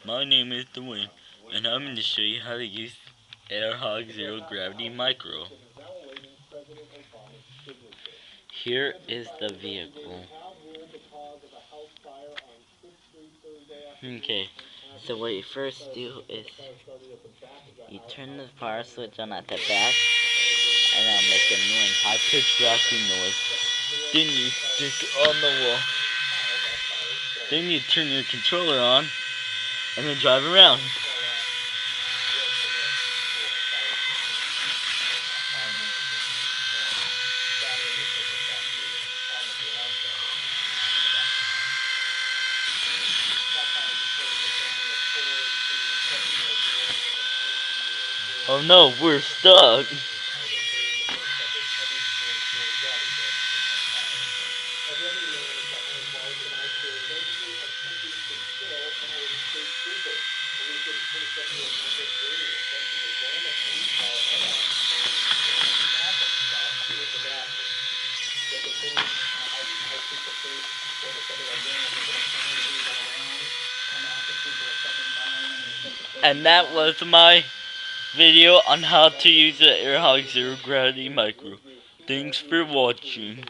My name is Dwayne, and I'm going to show you how to use AirHog Zero Gravity Micro. Here is the vehicle. Okay, so what you first do is you turn the power switch on at the back, and that'll make an annoying high-pitched vacuum noise. Then you stick it on the wall. Then you turn your controller on, and then drive around. Oh no, we're stuck. And that was my video on how to use the AirHog Zero Gravity Micro. Thanks for watching.